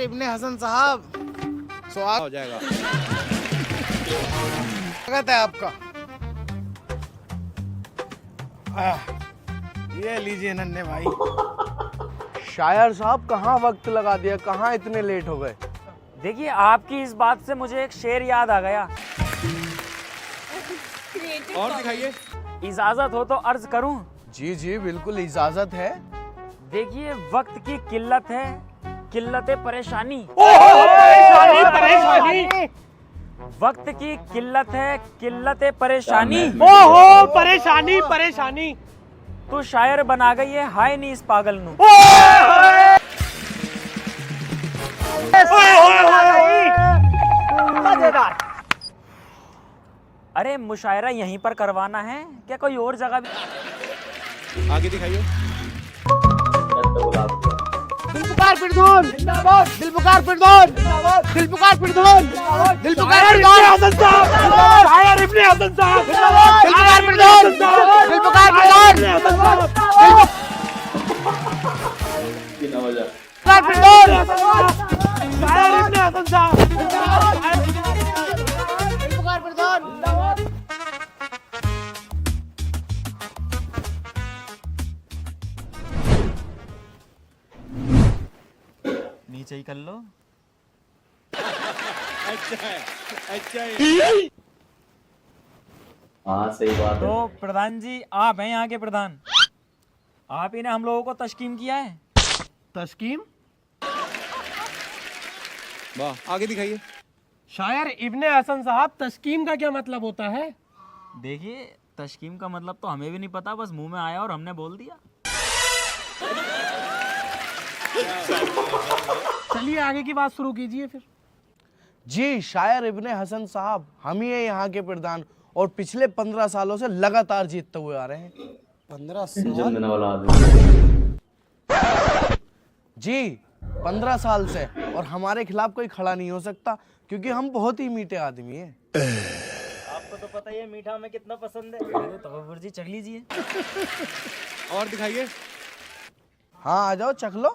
इब्ने हसन साहब, स्वागत हो जाएगा। स्वागत है आपका। ये लीजिए नन्हे भाई। शायर साहब कहाँ वक्त लगा दिया, कहाँ इतने लेट हो गए? देखिए, आपकी इस बात से मुझे एक शेर याद आ गया। और दिखाइए। इजाजत हो तो अर्ज करूं? जी जी बिल्कुल इजाजत है। देखिए, वक्त की किल्लत है, किल्लत परेशानी। परेशानी। वक्त की किल्लत है, किल्लत परेशानी। ओहो, परेशानी परेशानी। तू शायर बना गई है, हाय नी इस पागल नू। मजेदार। अरे मुशायरा यहीं पर करवाना है क्या, कोई और जगह भी? आगे दिखाइए। दिलपुकार फिरदौन जिंदाबाद, दिलपुकार फिरदौन जिंदाबाद, दिलपुकार फिरदौन जिंदाबाद, दिलपुकार फिरदौन हसन साहब जिंदाबाद, शायर इब्ने हसन साहब जिंदाबाद, दिलपुकार फिरदौन जिंदाबाद, दिलपुकार फिरदौन जिंदाबाद, दिलपुकार फिरदौन जिंदाबाद, शायर इब्ने हसन साहब जिंदाबाद, दिलपुकार फिरदौन जिंदाबाद। नीचे ही कर लो। अच्छा है, अच्छा है। हाँ सही बात है। तो प्रधान जी, आप हैं यहाँ के प्रधान, आप ही ने हम लोगों को तश्कीम किया है। तस्कीम? वाह, आगे दिखाइए। शायर इब्ने हसन साहब, तस्कीम का क्या मतलब होता है? देखिए, तश्कीम का मतलब तो हमें भी नहीं पता, बस मुंह में आया और हमने बोल दिया। चलिए आगे की बात शुरू कीजिए फिर। जी शायर इब्ने हसन साहब, हम ही हैं यहाँ के प्रधान और पिछले 15 सालों से लगातार जीतते हुए आ रहे हैं। 15 जन्म देने वाला आदमी। जी 15 साल से, और हमारे खिलाफ कोई खड़ा नहीं हो सकता क्योंकि हम बहुत ही मीठे आदमी हैं। आपको तो पता ही है मीठा हमें कितना पसंद है। तो तकब्बुर जी चख लीजिए। और दिखाइए। हाँ आ जाओ, चख लो।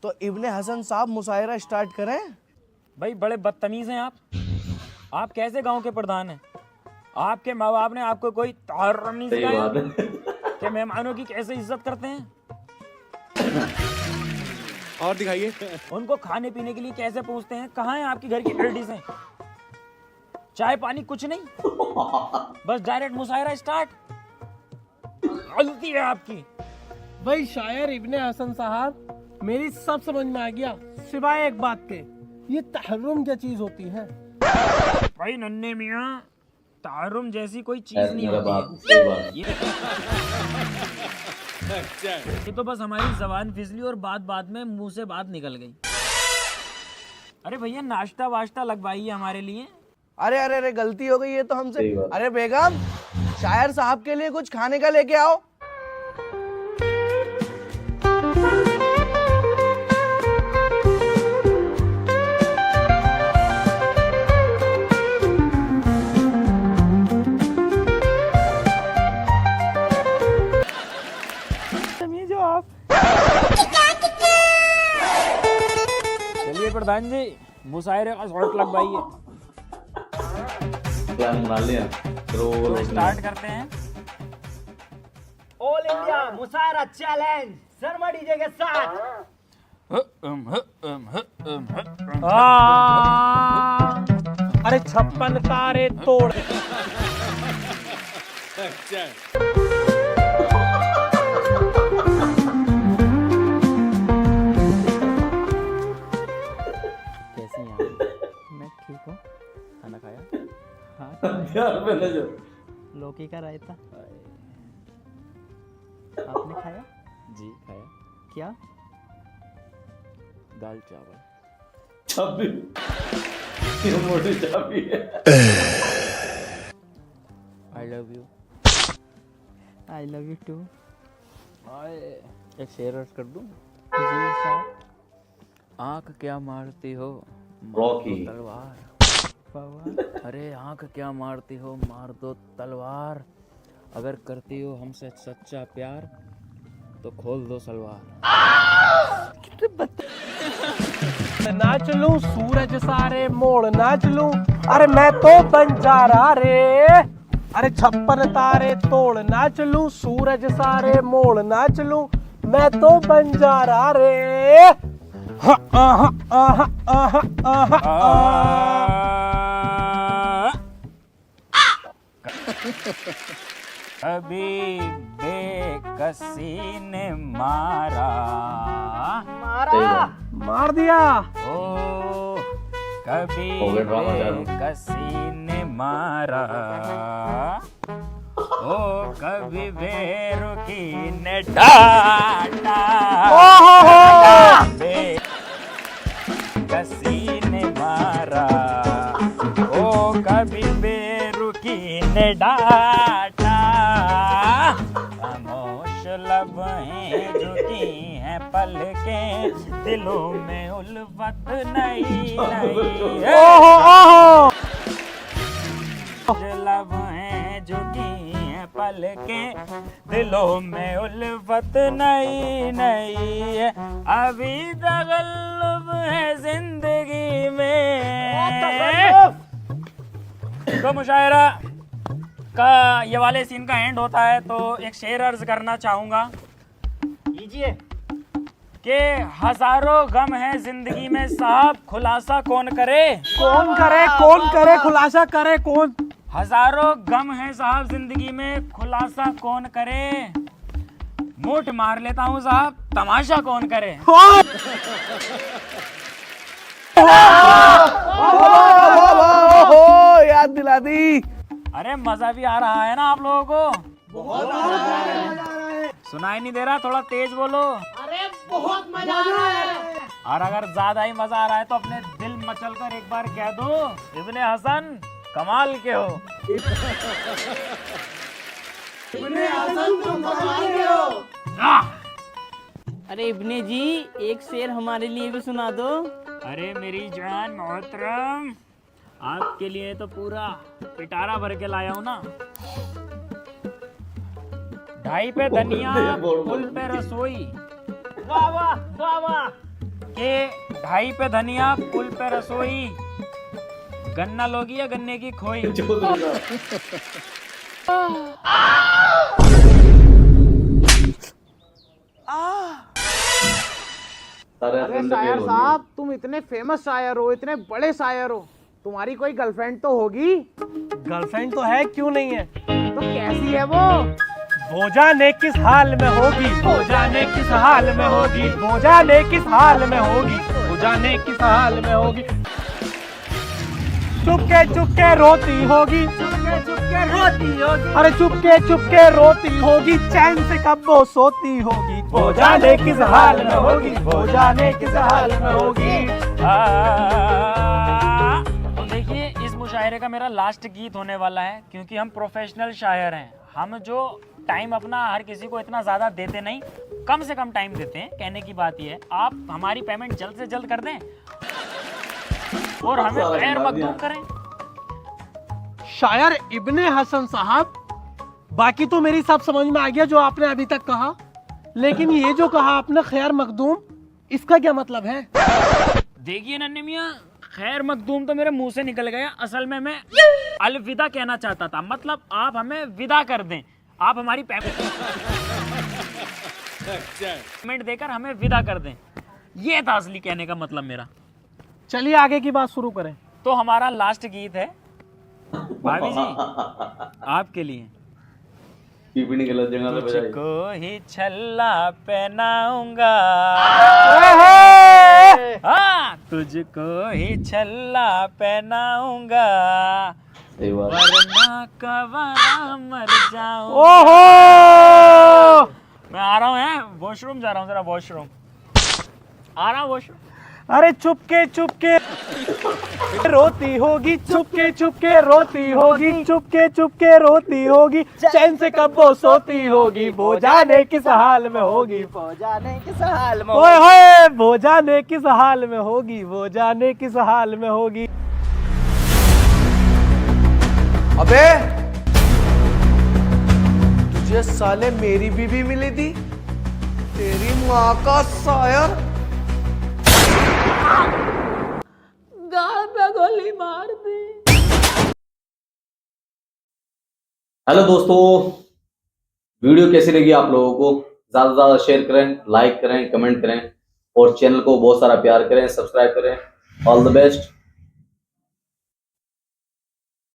तो इब्ने हसन साहब मुशायरा स्टार्ट करें? भाई बड़े बदतमीज हैं आप कैसे गांव के प्रधान हैं? आपके माँ बाप ने आपको कोई तारुम नहीं सही बात सिखाया है। कि मेहमानों की कैसे इज्जत करते हैं, और दिखाइए। उनको खाने पीने के लिए कैसे पूछते हैं? कहाँ है आपकी घर की लेडीज हैं? चाय पानी कुछ नहीं, बस डायरेक्ट मुशायरा स्टार्ट। गलती है आपकी। भाई शायर इब्ने हसन साहब, मेरी सब समझ में आ गया सिवाय एक बात के, ये तहर्रुम क्या चीज होती है? भाई नन्हे मियाँ, तारुम जैसी कोई चीज नहीं मेरा बाप, होती सही बात। है। ये तो बस हमारी जबान फिसली और बात बात में मुंह से बात निकल गई। अरे भैया, नाश्ता वाश्ता लगवाइए हमारे लिए। अरे अरे अरे, गलती हो गई ये तो हमसे। सही बात। अरे बेगम, शायर साहब के लिए कुछ खाने का लेके आओ। चलिए प्रधान जी, मुशायरे का शॉट लगवाइए। प्लान बना लिया। तो स्टार्ट करते हैं। ऑल इंडिया मुशायरा चैलेंज शर्मा डीजे के साथ। अरे 56 तारे तोड़। कैसी हैं आप? मैं ठीक हूँ। खाना खाया? यार मैंने जो लौकी का रायता आपने खाया? जी खाया। क्या? दाल चावल। चाबी, ये मोटी चाबी है। I love you. I love you too. एक शेर अर्ज कर दूं? जी साहब। आंख क्या मारती हो, रॉकी। तलवार। अरे आंख क्या मारती हो, मार दो तलवार। अगर करती हो हमसे सच्चा प्यार तो खोल दो सलवार। नाच लूं, सूरज सारे मोड़ नाच लूं, अरे मैं तो बंजारा रे, अरे 56 तारे तोड़ नाच लूं, सूरज सारे मोड़ नाच लूं, मैं तो बंजारा रे। कभी बेकसी ने मारा मार दिया। ओ कभी हो गया ड्रामा चालू। बेकसी ने मारा, ओ कभी बेरुखी ने डांटा, बेकसी ने मारा, ओ कभी बेरुखी ने डांटा, खामोश लब हैं झुकी हैं पलकें, दिलों में उल्फत नहीं नहीं लब हैं झुकी हैं पलकें, दिलों में उल्फत नहीं नहीं है, अभी तगल्लुब है जिंदगी में। तो मुशायरा का ये वाले सीन का एंड होता है, तो एक शेर अर्ज करना चाहूंगा कीजिए। कि हजारों गम है जिंदगी में साहब, खुलासा कौन करे? कौन करे, कौन करे, खुलासा करे कौन? हजारों गम है साहब जिंदगी में, खुलासा कौन करे? मूठ मार लेता हूँ साहब, तमाशा कौन करे? याद दिला दी। अरे मजा भी आ रहा है ना आप लोगों को? बहुत सुनाई नहीं दे रहा? थोड़ा तेज बोलो। अरे बहुत मजा आ रहा है। और अगर ज्यादा ही मजा आ रहा है तो अपने दिल मचल कर एक बार कह दो, इब्ने हसन कमाल के हो। इब्ने हसन तुम कमाल के हो। अरे इब्ने जी, एक शेर हमारे लिए भी सुना दो। अरे मेरी जान मोहतरम, आपके लिए तो पूरा पिटारा भर के लाया हूँ ना। ढाई पे धनिया पुल पे रसोई, वाह वाह वाह वाह। के ढाई पे धनिया पुल पे रसोई, गन्ना लोगी या गन्ने की खोई? अरे शायर साहब, तुम इतने फेमस शायर हो, इतने बड़े शायर हो, तुम्हारी कोई गर्लफ्रेंड तो होगी? गर्लफ्रेंड तो है, क्यों नहीं है? तो कैसी है वो जाने किस हाल में होगी, वो जाने किस हाल में होगी, वो जाने किस हाल में होगी, वो जाने किस हाल में होगी। चुपके चुपके रोती होगी, चुपके चुपके रोती होगी, अरे चुपके चुपके रोती होगी, चैन से कब वो सोती होगी, वो जाने किस हाल में होगी, वो जाने किस हाल में होगी। तो देखिए, इस मुशायरे का मेरा लास्ट गीत होने वाला है, क्योंकि हम प्रोफेशनल शायर हैं। हम जो टाइम अपना हर किसी को इतना ज़्यादा देते नहीं, कम से कम टाइम देते हैं। कहने की बात ये है, आप हमारी पेमेंट जल्द से जल्द कर दें और हमें खैर मखदूम करें। शायर इब्ने हसन साहब, बाकी तो मेरी सब समझ में आ गया जो आपने अभी तक कहा, लेकिन ये जो कहा आपने खैर मखदूम, इसका क्या मतलब है? देखिए नन्हे मियाँ, खैर मखदूम तो मेरे मुंह से निकल गया। असल में मैं अलविदा कहना चाहता था, मतलब आप हमें विदा कर दें, आप हमारी पेमेंट देकर हमें विदा कर दें, ये था असली कहने का मतलब मेरा। चलिए आगे की बात शुरू करें। तो हमारा लास्ट गीत है भाभी जी आपके लिए। पीपीनी गलत जगह पे बजाई। तुझको ही छल्ला पहनाऊंगा, हाँ तुझको ही छल्ला पहनाऊंगा, सही बात। वरना कवरा मर जाऊं। ओहो, मैं आ रहा हूँ, वॉशरूम जा रहा हूँ, जरा वॉशरूम आ रहा हूँ, वॉशरूम। अरे चुपके चुपके रोती होगी, चुपके चुपके रोती होगी, चुपके चुपके रोती होगी, चैन से कब वो सोती होगी, वो जाने किस हाल में होगी, वो जाने किस हाल में ओए होए, वो जाने किस हाल में होगी, वो जाने किस हाल में होगी। अबे तुझे साले मेरी बीवी मिली थी, तेरी माँ का शायर। मार दे। हेलो दोस्तों, वीडियो कैसी लगी आप लोगों को? ज्यादा से ज्यादा शेयर करें, लाइक करें, कमेंट करें और चैनल को बहुत सारा प्यार करें, सब्सक्राइब करें। All the best.